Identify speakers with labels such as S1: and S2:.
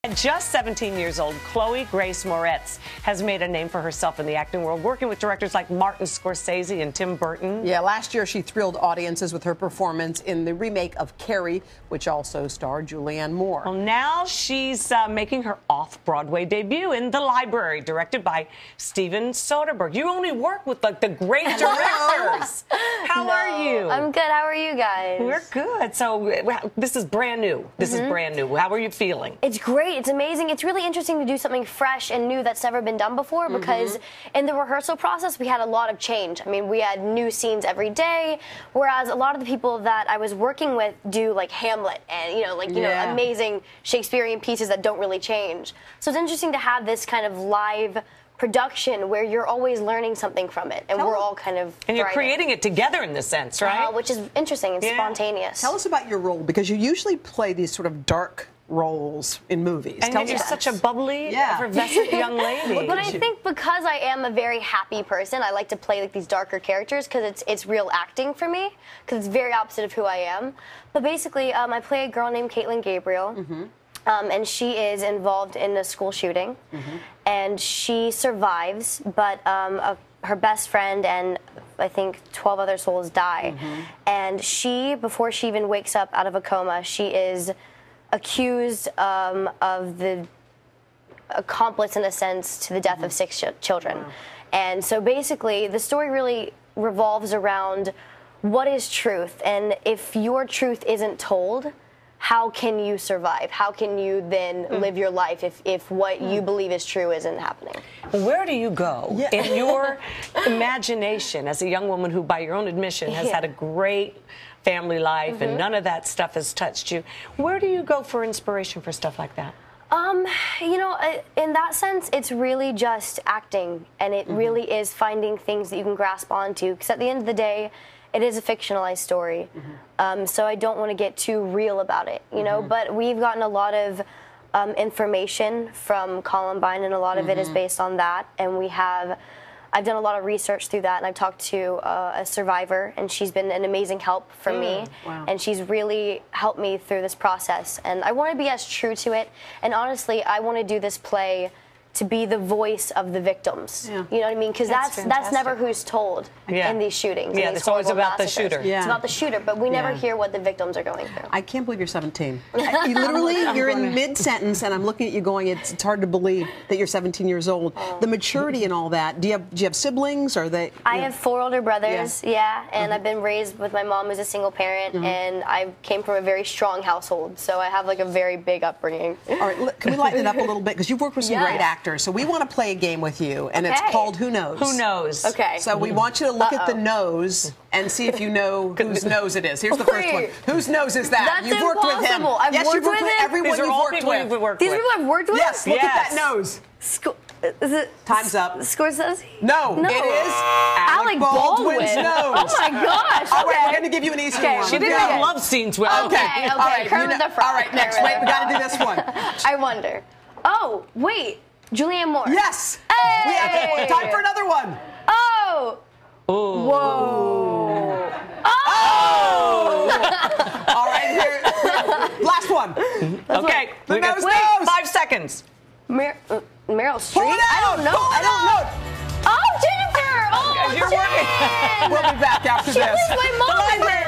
S1: At just 17 years old, Chloë Grace Moretz has made a name for herself in the acting world, working with directors like Martin Scorsese and Tim Burton.
S2: Yeah, last year she thrilled audiences with her performance in the remake of Carrie, which also starred Julianne Moore.
S1: Well, now she's making her off-Broadway debut in The Library, directed by Steven Soderbergh. You only work with like the great directors. How are you?
S3: I'm good. How are you guys?
S1: We're good. So this is brand new. This is brand new. How are you feeling?
S3: It's great. It's amazing. It's really interesting to do something fresh and new that's never been done before because in the rehearsal process, we had a lot of change. I mean, we had new scenes every day, whereas a lot of the people that I was working with do like Hamlet and, amazing Shakespearean pieces that don't really change. So it's interesting to have this kind of live production where you're always learning something from it, and we're all kind of
S1: and you're creating it together in this sense, right?
S3: Which is interesting and spontaneous.
S2: Tell us about your role, because you usually play these sort of dark roles in movies.
S1: And you're such a bubbly, effervescent young lady.
S3: But I think because I am a very happy person, I like to play like these darker characters because it's real acting for me, because it's very opposite of who I am. But basically, I play a girl named Caitlin Gabriel. And she is involved in a school shooting, and she survives, but her best friend and I think 12 other souls die. And she, before she even wakes up out of a coma, she is accused of the accomplice, in a sense, to the death of 6 children. And so basically, the story really revolves around what is truth, and if your truth isn't told, how can you survive? How can you then live your life if what you believe is true isn't happening?
S1: Where do you go in your imagination as a young woman who, by your own admission, has had a great family life and none of that stuff has touched you? Where do you go for inspiration for stuff like that?
S3: In that sense, it's really just acting, and it really is finding things that you can grasp onto, because at the end of the day, it is a fictionalized story, so I don't want to get too real about it, but we've gotten a lot of information from Columbine, and a lot of it is based on that, and I've done a lot of research through that, and I've talked to a survivor, and she's been an amazing help for me, and she's really helped me through this process, and I want to be as true to it, and honestly, I want to do this play to be the voice of the victims. You know what I mean? Because that's never who's told in these shootings.
S1: Yeah, it's always about the shooter.
S3: It's about the shooter, but we never hear what the victims are going through.
S2: I can't believe you're 17. You're in mid-sentence, and I'm looking at you going, it's hard to believe that you're 17 years old. The maturity and all that. Do you have siblings? Or they?
S3: I have 4 older brothers, and I've been raised with my mom who's a single parent, and I came from a very strong household, so I have like a very big upbringing.
S2: All right, can we lighten it up a little bit? Because you've worked with some great actors. So we want to play a game with you, and it's called Who Knows?
S1: Who Knows?
S3: Okay.
S2: So we want you to look at the nose and see if you know whose nose it is. Here's the first one. Whose nose is that?
S3: That's impossible.
S2: Worked with him.
S3: I've worked with him?
S2: Everyone you've worked with.
S3: These people I've worked with?
S2: Yes, look at that nose.
S3: Is it
S2: Time's up.
S3: Scorsese?
S2: No, it is Alec Baldwin's nose.
S3: Oh my gosh.
S2: All right, we're going to give you an easier one.
S1: She didn't have love scenes with
S3: Okay. All right,
S2: all right, next. Wait, we got to do this one.
S3: I wonder. Oh, wait. Julianne Moore.
S2: Yes.
S3: Hey.
S2: We have time for another one.
S3: Oh.
S1: Ooh.
S3: Whoa.
S2: Oh. All right, here. Last one.
S1: Okay.
S2: The nose.
S1: 5 seconds.
S3: Meryl Streep?
S2: Pull it out.
S3: I don't know. I don't know. Oh, Jennifer. Oh,
S1: You're working.
S2: We'll be back after this.
S3: She was my mom.